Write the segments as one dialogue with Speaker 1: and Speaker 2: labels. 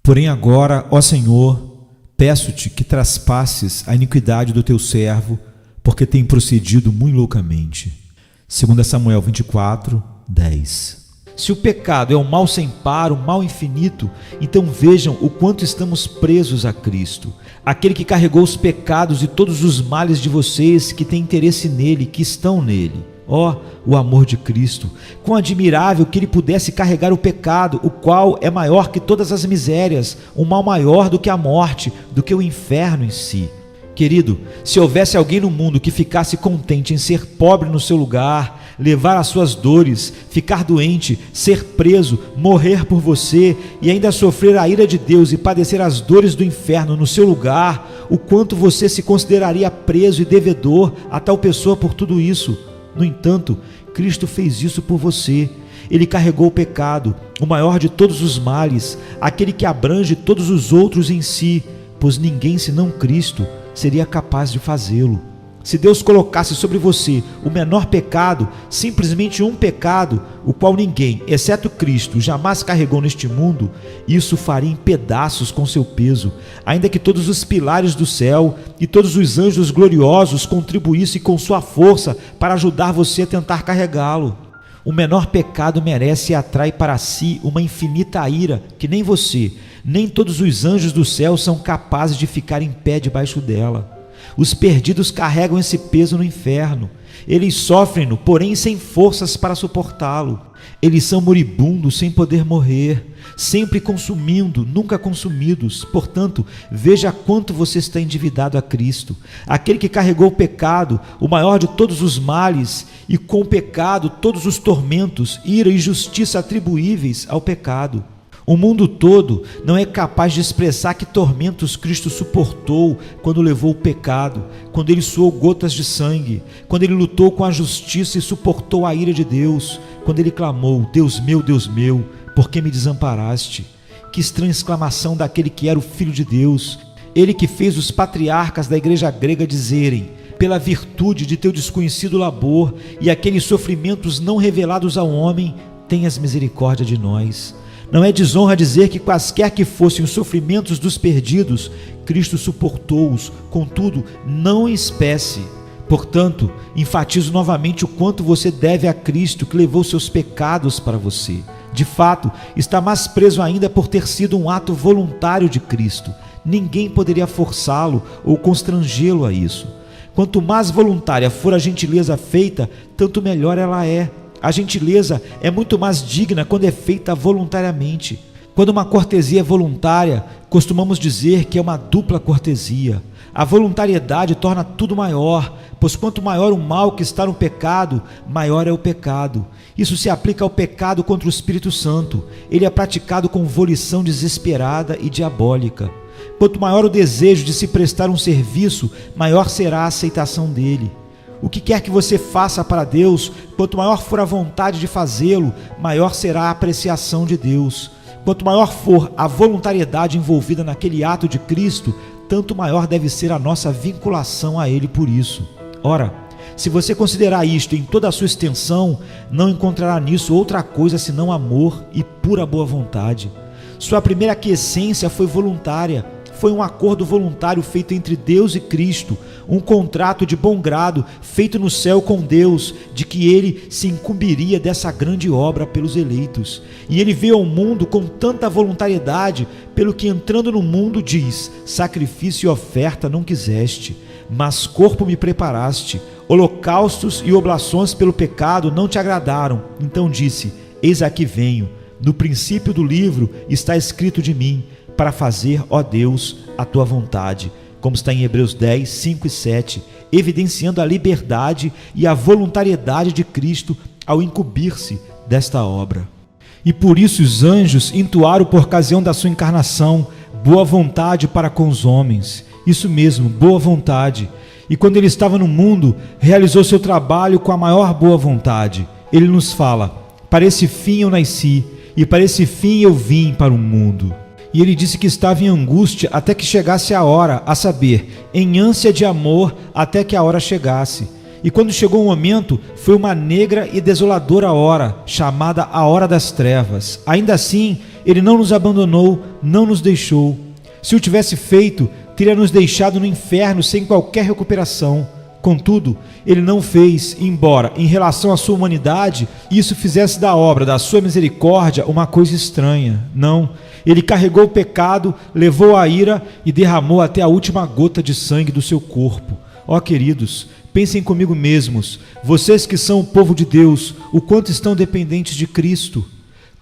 Speaker 1: Porém agora, ó Senhor, peço-te que traspasses a iniquidade do teu servo, porque tem procedido muito loucamente. 2 Samuel 24, 10. Se o pecado é um mal sem par, um mal infinito, então vejam o quanto estamos presos a Cristo, aquele que carregou os pecados e todos os males de vocês que têm interesse nele, que estão nele. Ó, o amor de Cristo, quão admirável que ele pudesse carregar o pecado, o qual é maior que todas as misérias, um mal maior do que a morte, do que o inferno em si. Querido, se houvesse alguém no mundo que ficasse contente em ser pobre no seu lugar, levar as suas dores, ficar doente, ser preso, morrer por você e ainda sofrer a ira de Deus e padecer as dores do inferno no seu lugar, o quanto você se consideraria preso e devedor a tal pessoa por tudo isso? No entanto, Cristo fez isso por você. Ele carregou o pecado, o maior de todos os males, aquele que abrange todos os outros em si, pois ninguém senão Cristo seria capaz de fazê-lo. Se Deus colocasse sobre você o menor pecado, simplesmente um pecado, o qual ninguém, exceto Cristo, jamais carregou neste mundo, isso faria em pedaços com seu peso, ainda que todos os pilares do céu e todos os anjos gloriosos contribuíssem com sua força para ajudar você a tentar carregá-lo. O menor pecado merece e atrai para si uma infinita ira que nem você, nem todos os anjos do céu são capazes de ficar em pé debaixo dela. Os perdidos carregam esse peso no inferno. Eles sofrem-no, porém sem forças para suportá-lo. Eles são moribundos sem poder morrer, sempre consumindo, nunca consumidos. Portanto, veja quanto você está endividado a Cristo, aquele que carregou o pecado, o maior de todos os males, e com o pecado todos os tormentos, ira e justiça atribuíveis ao pecado. O mundo todo não é capaz de expressar que tormentos Cristo suportou quando levou o pecado, quando ele suou gotas de sangue, quando ele lutou com a justiça e suportou a ira de Deus, quando ele clamou: Deus meu, por que me desamparaste? Que estranha exclamação daquele que era o Filho de Deus, ele que fez os patriarcas da igreja grega dizerem: pela virtude de teu desconhecido labor e aqueles sofrimentos não revelados ao homem, tenhas misericórdia de nós. Não é desonra dizer que quaisquer que fossem os sofrimentos dos perdidos, Cristo suportou-os, contudo, não em espécie. Portanto, enfatizo novamente o quanto você deve a Cristo que levou seus pecados para você. De fato, está mais preso ainda por ter sido um ato voluntário de Cristo. Ninguém poderia forçá-lo ou constrangê-lo a isso. Quanto mais voluntária for a gentileza feita, tanto melhor ela é. A gentileza é muito mais digna quando é feita voluntariamente. Quando uma cortesia é voluntária, costumamos dizer que é uma dupla cortesia. A voluntariedade torna tudo maior, pois quanto maior o mal que está no pecado, maior é o pecado. Isso se aplica ao pecado contra o Espírito Santo. Ele é praticado com volição desesperada e diabólica. Quanto maior o desejo de se prestar um serviço, maior será a aceitação dele. O que quer que você faça para Deus, quanto maior for a vontade de fazê-lo, maior será a apreciação de Deus. Quanto maior for a voluntariedade envolvida naquele ato de Cristo, tanto maior deve ser a nossa vinculação a Ele por isso. Ora, se você considerar isto em toda a sua extensão, não encontrará nisso outra coisa senão amor e pura boa vontade. Sua primeira aquiescência foi voluntária. Foi um acordo voluntário feito entre Deus e Cristo, um contrato de bom grado feito no céu com Deus, de que ele se incumbiria dessa grande obra pelos eleitos. E ele veio ao mundo com tanta voluntariedade, pelo que entrando no mundo diz: sacrifício e oferta não quiseste, mas corpo me preparaste, holocaustos e oblações pelo pecado não te agradaram. Então disse: eis aqui venho, no princípio do livro está escrito de mim, para fazer, ó Deus, a tua vontade, como está em Hebreus 10, 5 e 7, evidenciando a liberdade e a voluntariedade de Cristo ao incumbir-se desta obra. E por isso os anjos entoaram por ocasião da sua encarnação boa vontade para com os homens. Isso mesmo, boa vontade. E quando ele estava no mundo, realizou seu trabalho com a maior boa vontade. Ele nos fala: para esse fim eu nasci, e para esse fim eu vim para o mundo. E ele disse que estava em angústia até que chegasse a hora, a saber, em ânsia de amor até que a hora chegasse. E quando chegou o momento, foi uma negra e desoladora hora, chamada a hora das trevas. Ainda assim, Ele não nos abandonou, não nos deixou. Se o tivesse feito, teria nos deixado no inferno sem qualquer recuperação. Contudo, ele não fez, embora, em relação à sua humanidade, isso fizesse da obra da sua misericórdia uma coisa estranha. Não, ele carregou o pecado, levou a ira e derramou até a última gota de sangue do seu corpo. Ó queridos, pensem comigo mesmos, vocês que são o povo de Deus, o quanto estão dependentes de Cristo.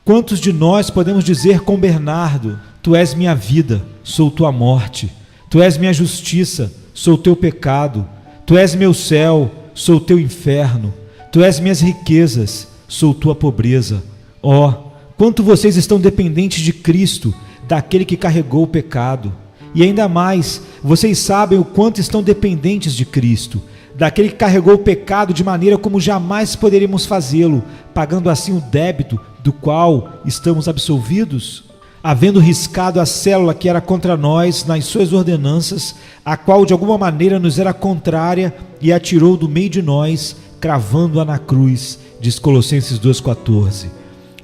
Speaker 1: Quantos de nós podemos dizer com Bernardo: Tu és minha vida, sou tua morte. Tu és minha justiça, sou teu pecado. Tu és meu céu, sou teu inferno. Tu és minhas riquezas, sou tua pobreza. Ó, quanto vocês estão dependentes de Cristo, daquele que carregou o pecado. E ainda mais, vocês sabem o quanto estão dependentes de Cristo, daquele que carregou o pecado de maneira como jamais poderíamos fazê-lo, pagando assim o débito do qual estamos absolvidos? Havendo riscado a célula que era contra nós nas suas ordenanças, a qual de alguma maneira nos era contrária, e a tirou do meio de nós, cravando-a na cruz, diz Colossenses 2,14.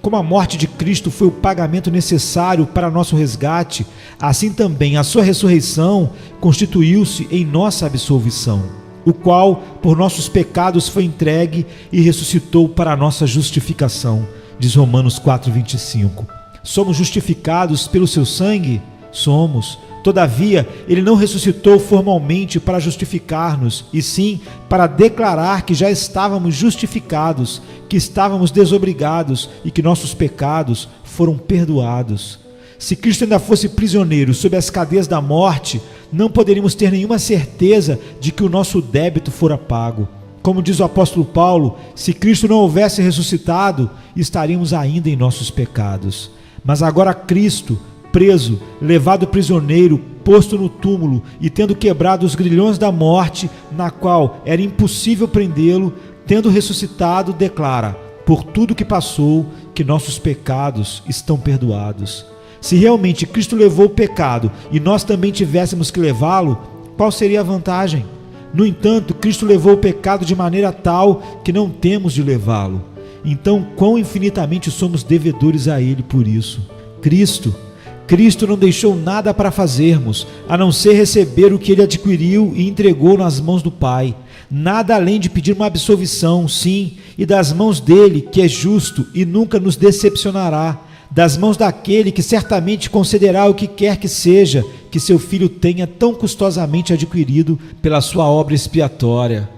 Speaker 1: Como a morte de Cristo foi o pagamento necessário para nosso resgate, assim também a sua ressurreição constituiu-se em nossa absolvição, o qual por nossos pecados foi entregue e ressuscitou para a nossa justificação, diz Romanos 4,25. Somos justificados pelo seu sangue? Somos. Todavia, ele não ressuscitou formalmente para justificar-nos, e sim para declarar que já estávamos justificados, que estávamos desobrigados e que nossos pecados foram perdoados. Se Cristo ainda fosse prisioneiro sob as cadeias da morte, não poderíamos ter nenhuma certeza de que o nosso débito fora pago. Como diz o apóstolo Paulo, se Cristo não houvesse ressuscitado, estaríamos ainda em nossos pecados. Mas agora Cristo, preso, levado prisioneiro, posto no túmulo e tendo quebrado os grilhões da morte, na qual era impossível prendê-lo, tendo ressuscitado, declara, por tudo que passou, que nossos pecados estão perdoados. Se realmente Cristo levou o pecado e nós também tivéssemos que levá-lo, qual seria a vantagem? No entanto, Cristo levou o pecado de maneira tal que não temos de levá-lo. Então, quão infinitamente somos devedores a Ele por isso? Cristo não deixou nada para fazermos, a não ser receber o que Ele adquiriu e entregou nas mãos do Pai. Nada além de pedir uma absolvição, sim, e das mãos dele, que é justo e nunca nos decepcionará, das mãos daquele que certamente concederá o que quer que seja, que seu Filho tenha tão custosamente adquirido pela sua obra expiatória.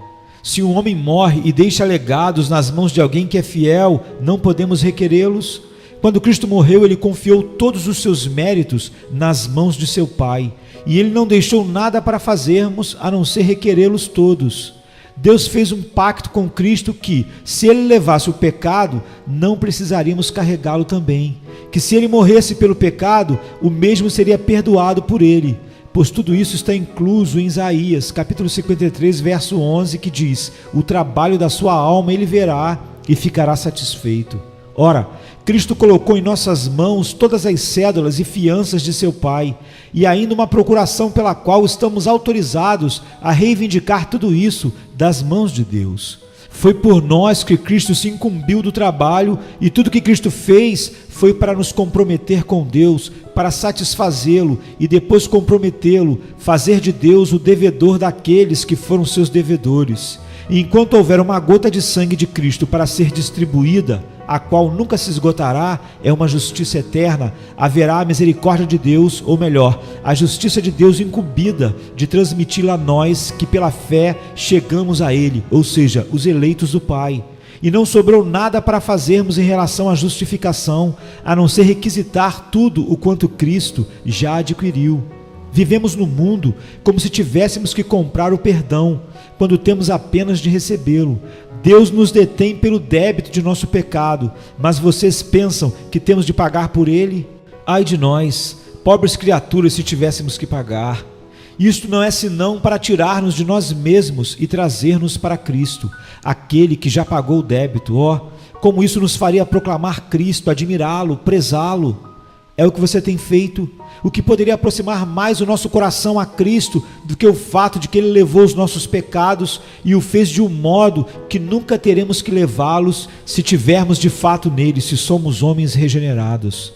Speaker 1: Se um homem morre e deixa legados nas mãos de alguém que é fiel, não podemos requerê-los? Quando Cristo morreu, ele confiou todos os seus méritos nas mãos de seu Pai, e ele não deixou nada para fazermos a não ser requerê-los todos. Deus fez um pacto com Cristo que, se ele levasse o pecado, não precisaríamos carregá-lo também, que se ele morresse pelo pecado, o mesmo seria perdoado por ele. Pois tudo isso está incluso em Isaías, capítulo 53, verso 11, que diz: o trabalho da sua alma ele verá e ficará satisfeito. Ora, Cristo colocou em nossas mãos todas as cédulas e fianças de seu Pai, e ainda uma procuração pela qual estamos autorizados a reivindicar tudo isso das mãos de Deus. Foi por nós que Cristo se incumbiu do trabalho, e tudo que Cristo fez foi para nos comprometer com Deus, para satisfazê-lo e depois comprometê-lo, fazer de Deus o devedor daqueles que foram seus devedores. E enquanto houver uma gota de sangue de Cristo para ser distribuída, a qual nunca se esgotará, é uma justiça eterna, haverá a misericórdia de Deus, ou melhor, a justiça de Deus incumbida de transmiti-la a nós que pela fé chegamos a Ele, ou seja, os eleitos do Pai. E não sobrou nada para fazermos em relação à justificação, a não ser requisitar tudo o quanto Cristo já adquiriu. Vivemos no mundo como se tivéssemos que comprar o perdão, quando temos apenas de recebê-lo. Deus nos detém pelo débito de nosso pecado, mas vocês pensam que temos de pagar por ele? Ai de nós, pobres criaturas, se tivéssemos que pagar. Isto não é senão para tirar-nos de nós mesmos e trazer-nos para Cristo, aquele que já pagou o débito. Como isso nos faria proclamar Cristo, admirá-lo, prezá-lo. É o que você tem feito. O que poderia aproximar mais o nosso coração a Cristo do que o fato de que Ele levou os nossos pecados e o fez de um modo que nunca teremos que levá-los se tivermos de fato nele, se somos homens regenerados.